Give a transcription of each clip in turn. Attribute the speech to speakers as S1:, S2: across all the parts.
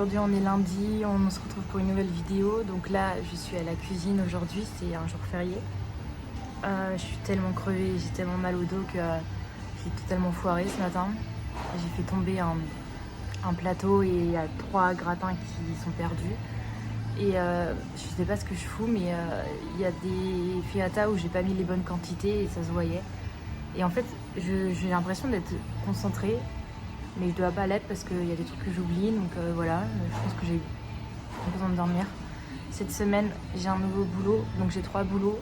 S1: Aujourd'hui on est lundi, on se retrouve pour une nouvelle vidéo. Donc là je suis à la cuisine aujourd'hui, c'est un jour férié. Je suis tellement crevée, j'ai tellement mal au dos que j'ai totalement foiré ce matin. J'ai fait tomber un plateau et il y a 3 gratins qui sont perdus. Et je sais pas ce que je fous, mais il y a des fiata où j'ai pas mis les bonnes quantités et ça se voyait. Et en fait j'ai l'impression d'être concentrée, mais je dois pas l'être parce qu'il y a des trucs que j'oublie. Donc voilà, je pense que j'ai besoin de dormir. Cette semaine j'ai un nouveau boulot, donc j'ai 3 boulots.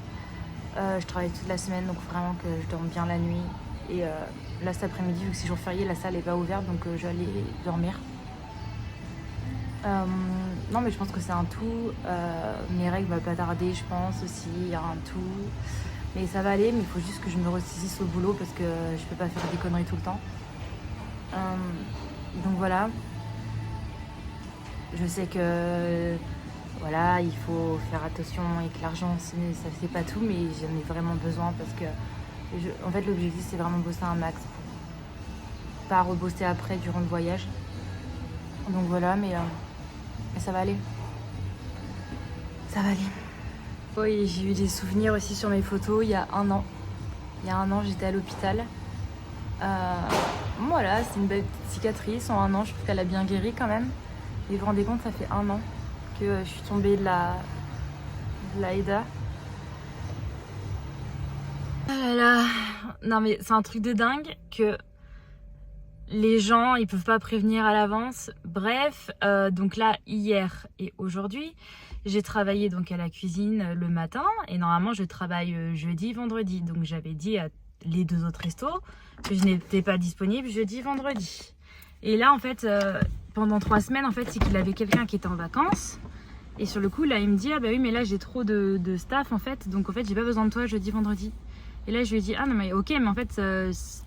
S1: Je travaille toute la semaine, donc vraiment que je dorme bien la nuit. Et là cet après-midi, vu que c'est jour férié, la salle est pas ouverte, donc je vais aller dormir. Non mais je pense que c'est un tout. Mes règles vont pas tarder, je pense aussi, il y a un tout. Mais ça va aller, mais il faut juste que je me ressaisisse au boulot parce que je peux pas faire des conneries tout le temps. Donc voilà. Je sais que voilà, il faut faire attention et que l'argent ça fait pas tout, mais j'en ai vraiment besoin parce que en fait l'objectif c'est vraiment bosser un max pour pas rebosser après durant le voyage. Donc voilà, mais ça va aller. Ça va aller. Oui, j'ai eu des souvenirs aussi sur mes photos il y a un an. Il y a un an, j'étais à l'hôpital. Voilà, c'est une belle petite cicatrice. En un an, je trouve qu'elle a bien guéri quand même. Et vous vous rendez compte, ça fait un an que je suis tombée de la EDA. Ah là là. Non mais c'est un truc de dingue que les gens, ils peuvent pas prévenir à l'avance. Bref, donc là, hier et aujourd'hui, j'ai travaillé donc à la cuisine le matin. Et normalement, je travaille jeudi, vendredi. Donc j'avais dit à les 2 autres restos que je n'étais pas disponible jeudi, vendredi. Et là, en fait, pendant 3 semaines, en fait, c'est qu'il avait quelqu'un qui était en vacances. Et sur le coup, là, il me dit, ah bah oui, mais là, j'ai trop de staff, en fait. Donc, en fait, j'ai pas besoin de toi jeudi, vendredi. Et là, je lui ai dit, ah non, mais ok, mais en fait,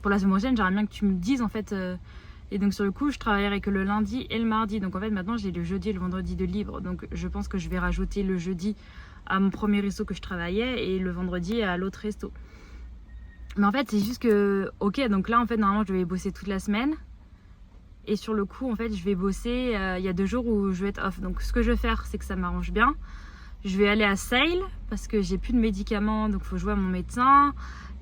S1: pour la semaine prochaine, j'aimerais bien que tu me dises, en fait. Et donc, sur le coup, je travaillerai que le lundi et le mardi. Donc, en fait, maintenant, j'ai le jeudi et le vendredi de libre. Donc, je pense que je vais rajouter le jeudi à mon premier resto que je travaillais et le vendredi à l'autre resto. Mais en fait, c'est juste que, ok, donc là, en fait, normalement, je vais bosser toute la semaine. Et sur le coup, en fait, je vais bosser. Il y a 2 jours où je vais être off. Donc, ce que je vais faire, c'est que ça m'arrange bien. Je vais aller à Sale parce que j'ai plus de médicaments, donc il faut jouer à mon médecin.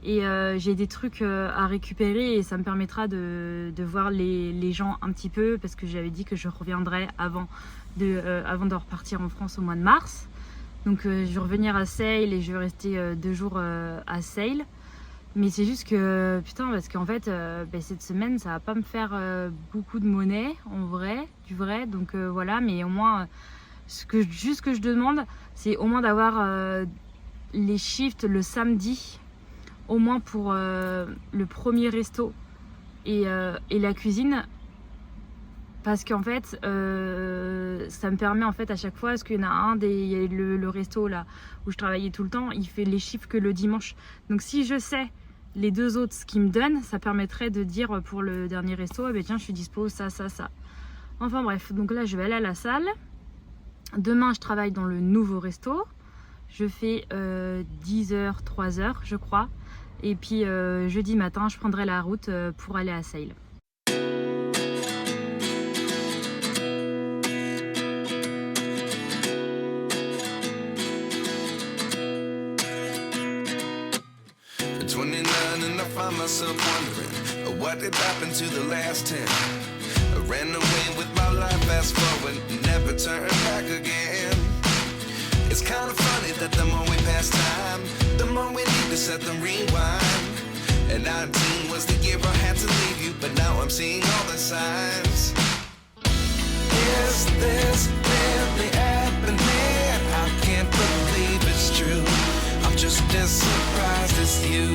S1: Et j'ai des trucs à récupérer et ça me permettra de voir les gens un petit peu parce que j'avais dit que je reviendrais avant de repartir en France au mois de mars. Donc, je vais revenir à Sale et je vais rester 2 jours à Sale. Mais c'est juste que, putain, parce qu'en fait, cette semaine, ça va pas me faire beaucoup de monnaie, en vrai, du vrai. Donc voilà, mais au moins, ce que je demande, c'est au moins d'avoir les shifts le samedi, au moins pour le premier resto et la cuisine. Parce qu'en fait, ça me permet en fait à chaque fois, parce qu'il y en a le resto là où je travaillais tout le temps, il fait les chiffres que le dimanche. Donc si je sais les 2 autres ce qu'ils me donnent, ça permettrait de dire pour le dernier resto, eh bien tiens, je suis dispo, ça. Enfin bref, donc là je vais aller à la salle. Demain je travaille dans le nouveau resto. Je fais 10h, 3h je crois. Et puis jeudi matin, je prendrai la route pour aller à Sale.
S2: Myself wondering what did happen to the last 10. I ran away with my life, fast forward, never turn back again. It's kind of funny that the more we pass time, the more we need to set them rewind. And 19 was the year I had to leave you, but now I'm seeing all the signs. Is this really happening? I can't believe it's true. I'm just as surprised as you.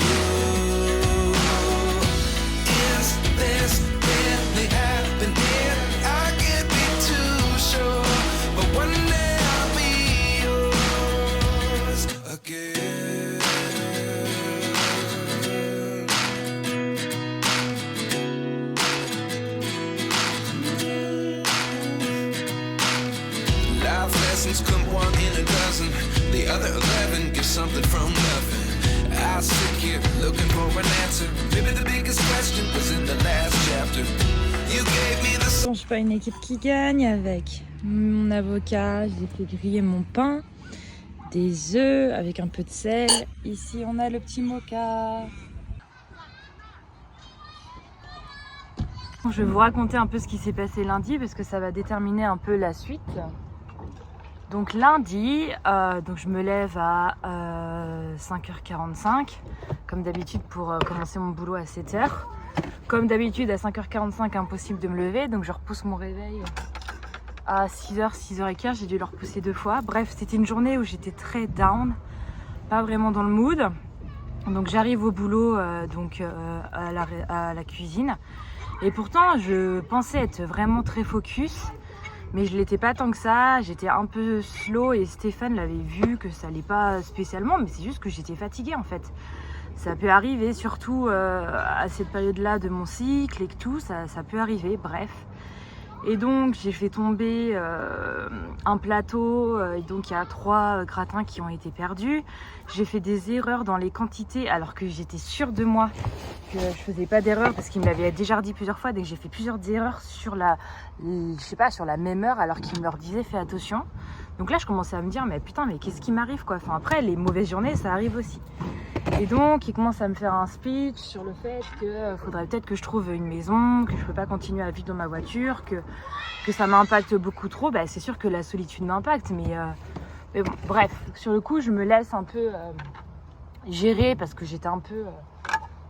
S2: This really happening? I can't be too sure, but one day I'll be yours again. Life lessons come 1 in a dozen. The other 11 get something from nothing. I sit here looking for an answer. Maybe the biggest question was in the last chapter. You gave me the
S1: change pas une équipe qui gagne avec mon avocat. J'ai fait griller mon pain, des œufs avec un peu de sel. Ici, on a le petit mocha. Je vais vous raconter un peu ce qui s'est passé lundi parce que ça va déterminer un peu la suite. Donc lundi, donc je me lève à 5h45 comme d'habitude pour commencer mon boulot à 7h. Comme d'habitude à 5h45 impossible de me lever, donc je repousse mon réveil à 6h, 6h15, j'ai dû le repousser 2 fois. Bref, c'était une journée où j'étais très down, pas vraiment dans le mood. Donc j'arrive au boulot à la cuisine et pourtant je pensais être vraiment très focus. Mais je l'étais pas tant que ça, j'étais un peu slow et Stéphane l'avait vu que ça allait pas spécialement, mais c'est juste que j'étais fatiguée en fait. Ça peut arriver, surtout à cette période-là de mon cycle et que tout, ça peut arriver, bref. Et donc j'ai fait tomber un plateau, et donc il y a 3 gratins qui ont été perdus. J'ai fait des erreurs dans les quantités alors que j'étais sûre de moi que je faisais pas d'erreur parce qu'il me l'avait déjà dit plusieurs fois. Donc j'ai fait plusieurs erreurs sur la même heure alors qu'il me leur disait fais attention. Donc là je commençais à me dire mais putain mais qu'est-ce qui m'arrive quoi. Enfin après les mauvaises journées ça arrive aussi. Et donc il commence à me faire un speech sur le fait que faudrait peut-être que je trouve une maison, que je peux pas continuer à vivre dans ma voiture, que ça m'impacte beaucoup trop. Bah, c'est sûr que la solitude m'impacte, mais bon, bref, sur le coup je me laisse un peu gérer parce que j'étais un peu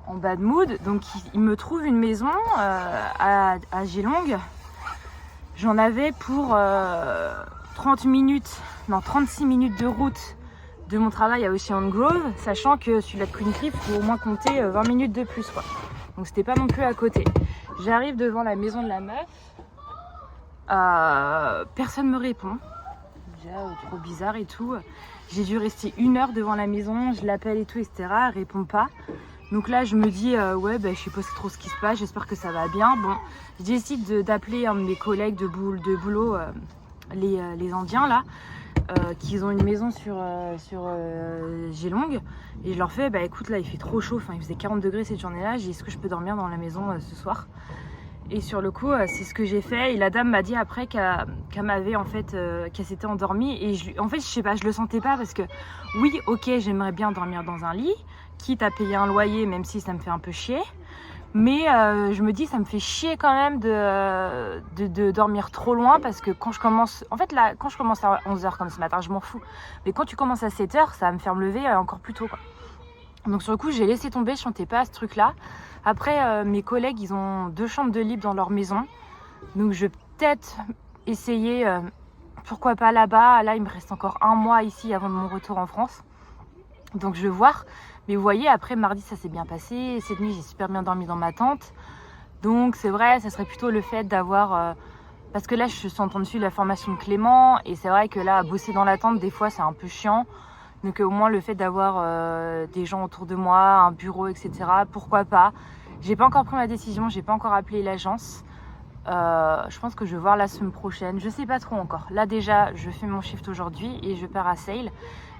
S1: en bad mood. Donc il me trouve une maison à Geelong. J'en avais pour 36 minutes de route de mon travail à Ocean Grove, sachant que celui-là de Queen Cliff, il faut au moins compter 20 minutes de plus quoi. Donc c'était pas non plus à côté. J'arrive devant la maison de la meuf, personne me répond. Déjà trop bizarre et tout. J'ai dû rester 1 heure devant la maison, je l'appelle et tout, etc. Elle répond pas. Donc là je me dis ouais bah, je sais pas trop ce qui se passe, j'espère que ça va bien. Bon, je décide d'appeler un de mes collègues de boulot, les Indiens là. Qu'ils ont une maison sur Geelong et je leur fais bah écoute là il fait trop chaud, enfin il faisait 40 degrés cette journée là, j'ai dit est-ce que je peux dormir dans la maison ce soir, et sur le coup c'est ce que j'ai fait et la dame m'a dit après qu'elle m'avait en fait qu'elle s'était endormie et en fait je sais pas, je le sentais pas parce que oui ok j'aimerais bien dormir dans un lit quitte à payer un loyer même si ça me fait un peu chier. Mais je me dis ça me fait chier quand même de dormir trop loin parce que quand je commence... En fait là, quand je commence à 11h comme ce matin, je m'en fous. Mais quand tu commences à 7h, ça va me faire me lever encore plus tôt quoi. Donc sur le coup, j'ai laissé tomber, je chantais pas à ce truc-là. Après, mes collègues, ils ont 2 chambres de libre dans leur maison. Donc je vais peut-être essayer, pourquoi pas là-bas. Là, il me reste encore 1 mois ici avant mon retour en France. Donc je vais voir. Mais vous voyez, après mardi ça s'est bien passé, cette nuit j'ai super bien dormi dans ma tente. Donc c'est vrai, ça serait plutôt le fait d'avoir... parce que là je suis en train de suivre la formation de Clément, et c'est vrai que là, bosser dans la tente, des fois c'est un peu chiant. Donc au moins le fait d'avoir des gens autour de moi, un bureau, etc. Pourquoi pas. J'ai pas encore pris ma décision, j'ai pas encore appelé l'agence. Je pense que je vais voir la semaine prochaine, je sais pas trop encore. Là déjà, je fais mon shift aujourd'hui et je pars à Sale.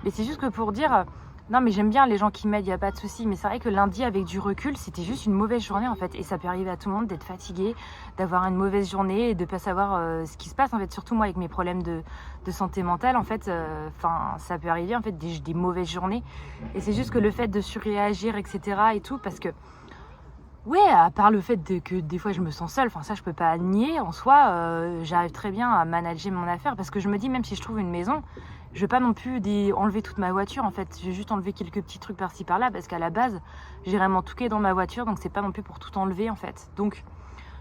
S1: Mais c'est juste que pour dire... Non mais j'aime bien les gens qui m'aident, il n'y a pas de souci. Mais c'est vrai que lundi avec du recul, c'était juste une mauvaise journée en fait. Et ça peut arriver à tout le monde d'être fatigué, d'avoir une mauvaise journée et de ne pas savoir ce qui se passe en fait. Surtout moi avec mes problèmes de santé mentale en fait. Ça peut arriver en fait des mauvaises journées. Et c'est juste que le fait de surréagir etc. et tout, parce que... Ouais, à part le fait que des fois je me sens seule, enfin ça je peux pas nier en soi, j'arrive très bien à manager mon affaire parce que je me dis même si je trouve une maison, je vais pas non plus enlever toute ma voiture en fait, je vais juste enlever quelques petits trucs par-ci par-là parce qu'à la base j'ai vraiment tout qui est dans ma voiture, donc c'est pas non plus pour tout enlever en fait. Donc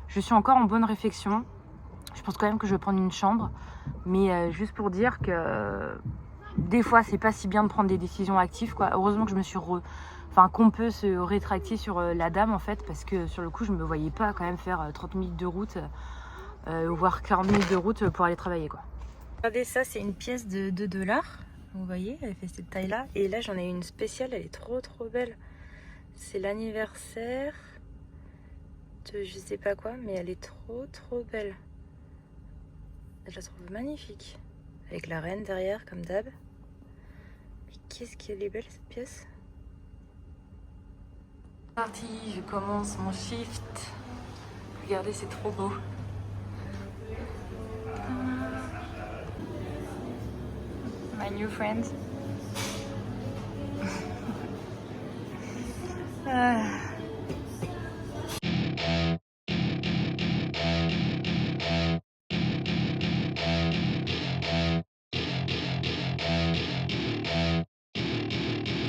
S1: je suis encore en bonne réflexion, je pense quand même que je vais prendre une chambre, mais juste pour dire que des fois c'est pas si bien de prendre des décisions actives quoi. Heureusement que je me suis qu'on peut se rétracter sur la dame en fait, parce que sur le coup je me voyais pas quand même faire 30 minutes de route voire 40 minutes de route pour aller travailler quoi. Regardez ça, c'est une pièce de 2$, vous voyez elle fait cette taille là, et là j'en ai une spéciale, elle est trop belle, c'est l'anniversaire de je sais pas quoi, mais elle est trop belle, je la trouve magnifique avec la reine derrière comme d'hab. Mais qu'est-ce qu'elle est belle cette pièce. Parti, je commence mon shift. Regardez, c'est trop beau. new friend.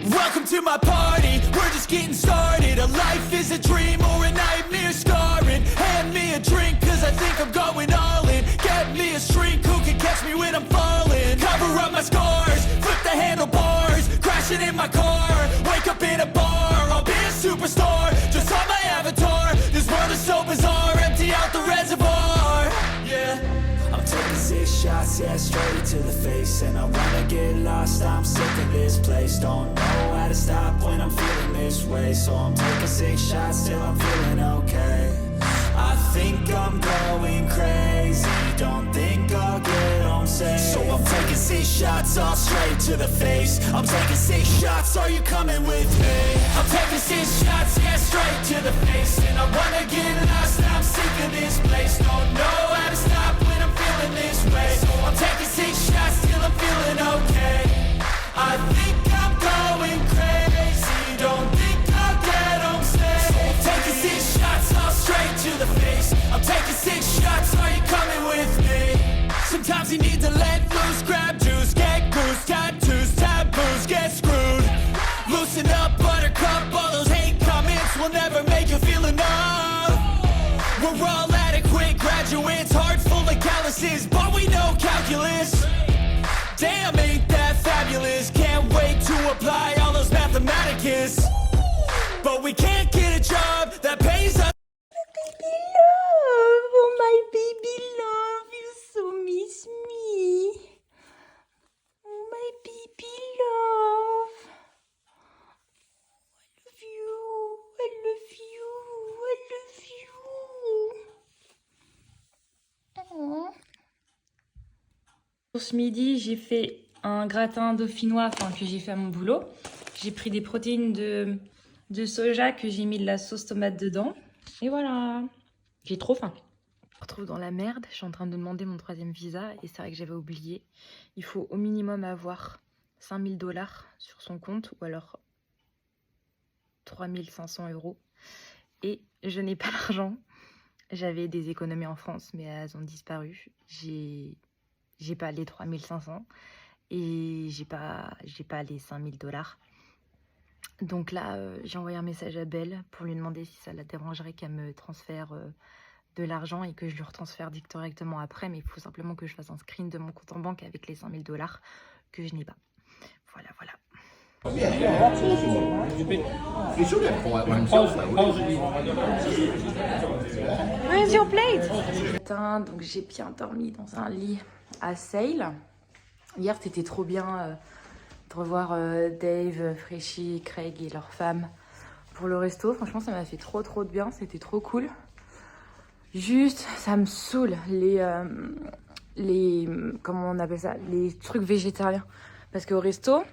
S3: Welcome to my party, we're just getting started. A life is a dream or a nightmare scarring. Hand me a drink cause I think I'm going all in. Get me a shrink who can catch me when I'm falling. Cover up my scars, flip the handlebars. Crashing in my car, wake up in a bar. I'll be a superstar, just on my avatar. This world is so bizarre, empty out the reservoir. Yeah, I'm taking 6 shots, yeah, straight to the face. And I wanna get lost, I'm sick of this place. Don't know how to stop when I'm feeling this way. So I'm taking 6 shots till I'm feeling okay. I think I'm going crazy, don't think I'll get home safe. So I'm taking 6 shots, all straight to the face. I'm taking 6 shots, are you coming with me? I'm taking 6 shots, yeah, straight to the face. And I wanna get lost, I'm sick of this place. Don't know how to stop when I'm feeling this way. So I'm taking 6 shots till I'm feeling okay. I think I'm going crazy, don't think I'll get home safe. So I'm taking 6 shots, all straight to the face. I'm taking 6 shots, are you coming with me? Sometimes you need to let loose, grab juice, get goose, tattoos, taboos, get screwed. Loosen up, buttercup, all those hate comments will never make you feel enough. We're all adequate graduates, hearts full of calluses, but we know calculus. Damn, ain't that fabulous? Can't wait to apply all those mathematicus. But we can't get a job that pays us.
S1: Baby love, oh my baby love, you so miss me. Oh my baby love. I love you, I love you, I love you. Oh. Pour ce midi, j'ai fait un gratin dauphinois que j'ai fait à mon boulot. J'ai pris des protéines de soja que j'ai mis de la sauce tomate dedans. Et voilà, j'ai trop faim. Je me retrouve dans la merde, je suis en train de demander mon 3e visa et c'est vrai que j'avais oublié. Il faut au minimum avoir 5 000 $ sur son compte ou alors 3 500 € et je n'ai pas l'argent. J'avais des économies en France mais elles ont disparu. J'ai pas les 3 500 et j'ai pas les 5 000 $. Donc là, j'ai envoyé un message à Belle pour lui demander si ça la dérangerait qu'elle me transfère de l'argent et que je lui retransfère directement après. Mais il faut simplement que je fasse un screen de mon compte en banque avec les 5 000 $ que je n'ai pas. Voilà, voilà. Where's your plate? Donc j'ai bien dormi dans un lit à Sale. Hier, c'était trop bien de revoir Dave, Fréchie, Craig et leurs femmes pour le resto. Franchement, ça m'a fait trop de bien. C'était trop cool. Juste, ça me saoule les comment on appelle ça, les trucs végétariens. Parce qu'au resto,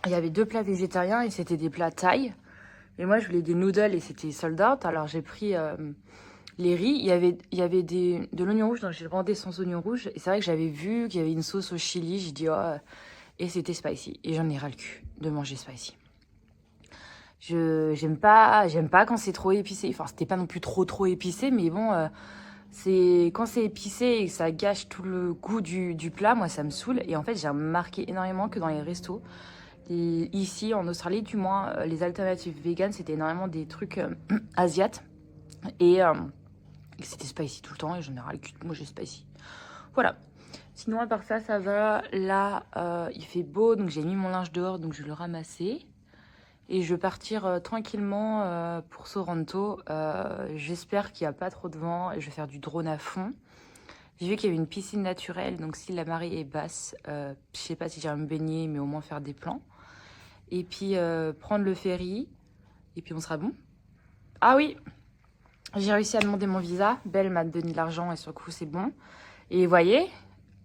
S1: il y avait 2 plats végétariens et c'était des plats thaï. Et moi, je voulais des noodles et c'était sold out. Alors j'ai pris les riz. Il y avait de l'oignon rouge, donc j'ai demandé sans oignon rouge. Et c'est vrai que j'avais vu qu'il y avait une sauce au chili. J'ai dit oh, et c'était spicy. Et j'en ai ras le cul de manger spicy. J'aime pas quand c'est trop épicé. Enfin, c'était pas non plus trop épicé, mais bon, c'est quand c'est épicé et que ça gâche tout le goût du plat, moi ça me saoule. Et en fait, j'ai remarqué énormément que dans les restos, ici en Australie du moins, les alternatives véganes, c'était énormément des trucs asiates et c'était spicy tout le temps et j'en ai ras le cul de manger spicy. Voilà. Sinon à part ça, ça va. Là, il fait beau, donc j'ai mis mon linge dehors, donc je vais le ramasser. Et je vais partir tranquillement pour Sorrento. J'espère qu'il n'y a pas trop de vent et je vais faire du drone à fond. J'ai vu qu'il y avait une piscine naturelle, donc si la marée est basse, je sais pas si j'irai me baigner, mais au moins faire des plans. Et puis prendre le ferry, et puis on sera bon. Ah oui, j'ai réussi à demander mon visa. Belle m'a donné de l'argent et sur le coup c'est bon. Et vous voyez,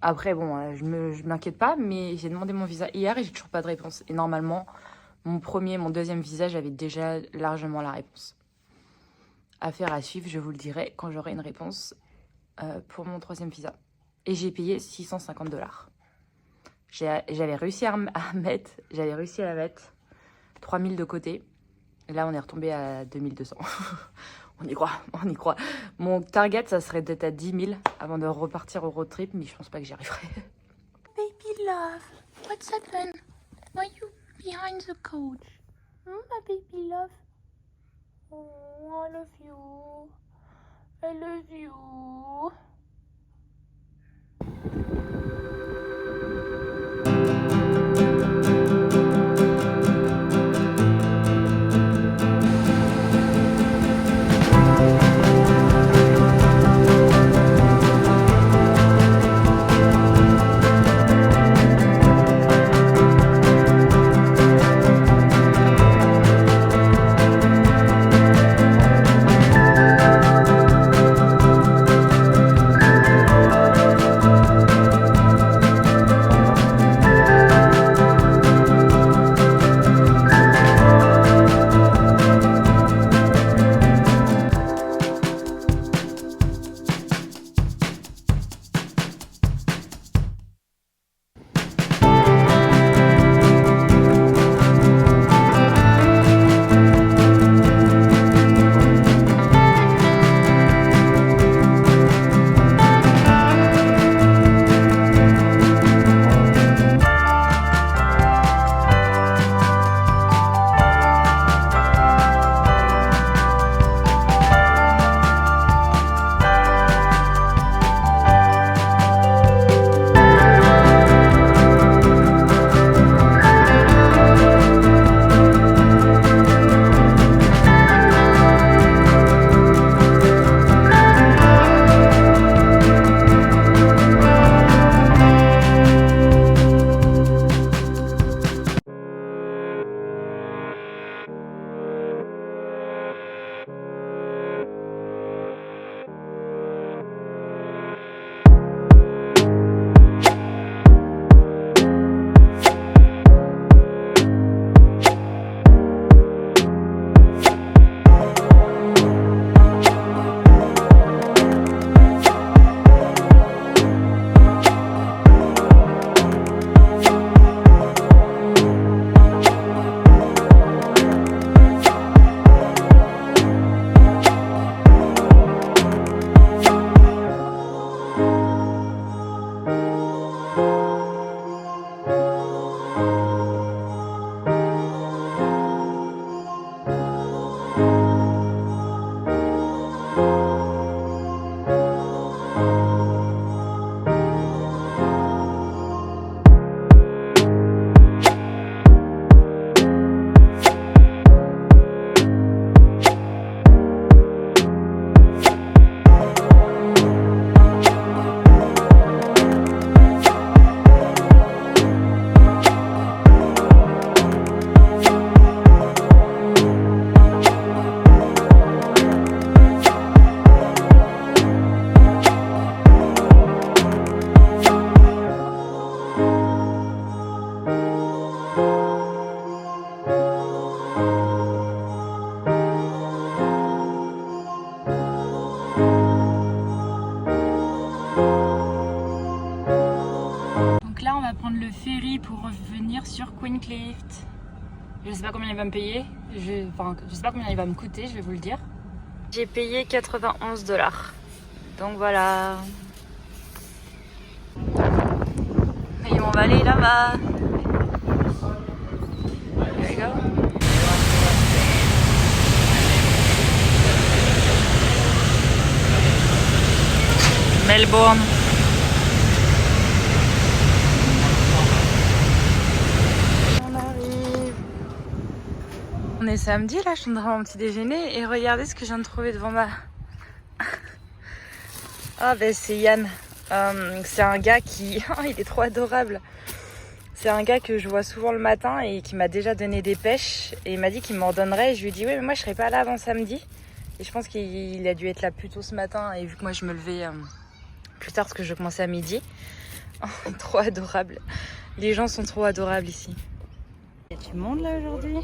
S1: après bon, je m'inquiète pas, mais j'ai demandé mon visa hier et j'ai toujours pas de réponse. Et normalement, mon 2e visa, j'avais déjà largement la réponse. Affaire à suivre, je vous le dirai quand j'aurai une réponse pour mon 3e visa. Et j'ai payé 650 $. J'avais réussi à mettre, 3000 de côté. Et là, on est retombé à 2200. On y croit. Mon target, ça serait d'être à 10 000 avant de repartir au road trip, mais je pense pas que j'y arriverai.
S4: Baby love, what's happened? Why you behind the couch? My baby love. Oh, I love you. I love you.
S1: ferry pour revenir sur Queen Clift. Je sais pas combien il va me payer, je sais pas combien il va me coûter, je vais vous le dire. J'ai payé 91 $. Donc voilà. Et on va aller là-bas. There we go. Melbourne. On arrive. On est samedi là, je suis en train de mon petit déjeuner et regardez ce que je viens de trouver devant ma... Ah ben c'est Yann. C'est un gars qui... Oh, il est trop adorable. C'est un gars que je vois souvent le matin et qui m'a déjà donné des pêches. Et il m'a dit qu'il m'en donnerait. Et je lui ai dit oui mais moi je serai pas là avant samedi. Et je pense qu'il a dû être là plus tôt ce matin. Et vu que moi je me levais plus tard parce que je commençais à midi. Oh, trop adorable. Les gens sont trop adorables ici. Il y a du monde là aujourd'hui.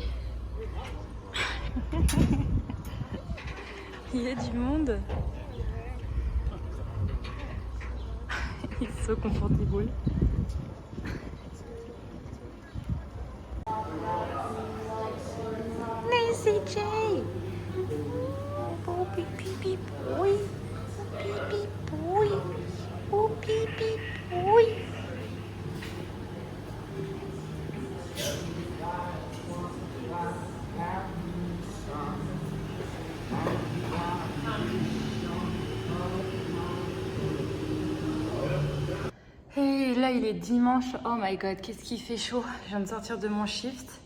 S1: Il y a du monde. It's so comfortable.
S4: Lazy J. Oh, beep, beep, beep, boy. Oh, beep, beep, boy. Oh, beep, beep, boy.
S1: Et là il est dimanche, oh my god, qu'est-ce qu'il fait chaud. Je viens de sortir de mon shift.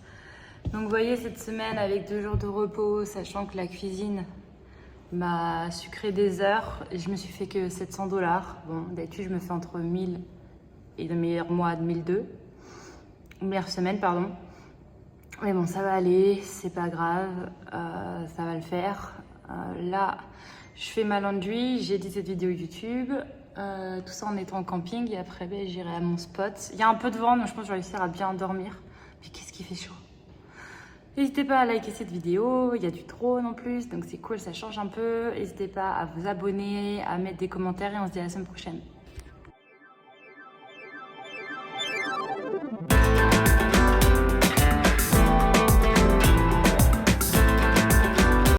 S1: Donc vous voyez cette semaine avec 2 jours de repos, sachant que la cuisine m'a sucré des heures, et je me suis fait que 700 $. Bon, d'habitude je me fais entre 1000 et le meilleur mois de 1002. Meilleure semaine, pardon. Mais bon, ça va aller, c'est pas grave, ça va le faire. Là, je fais ma laundry, j'ai dit cette vidéo YouTube. Tout ça en étant en camping et après ben, j'irai à mon spot. Il y a un peu de vent donc je pense que je vais réussir à bien dormir. Mais qu'est-ce qui fait chaud. N'hésitez pas à liker cette vidéo, il y a du drone en plus donc c'est cool, ça change un peu. N'hésitez pas à vous abonner, à mettre des commentaires et on se dit à la semaine prochaine.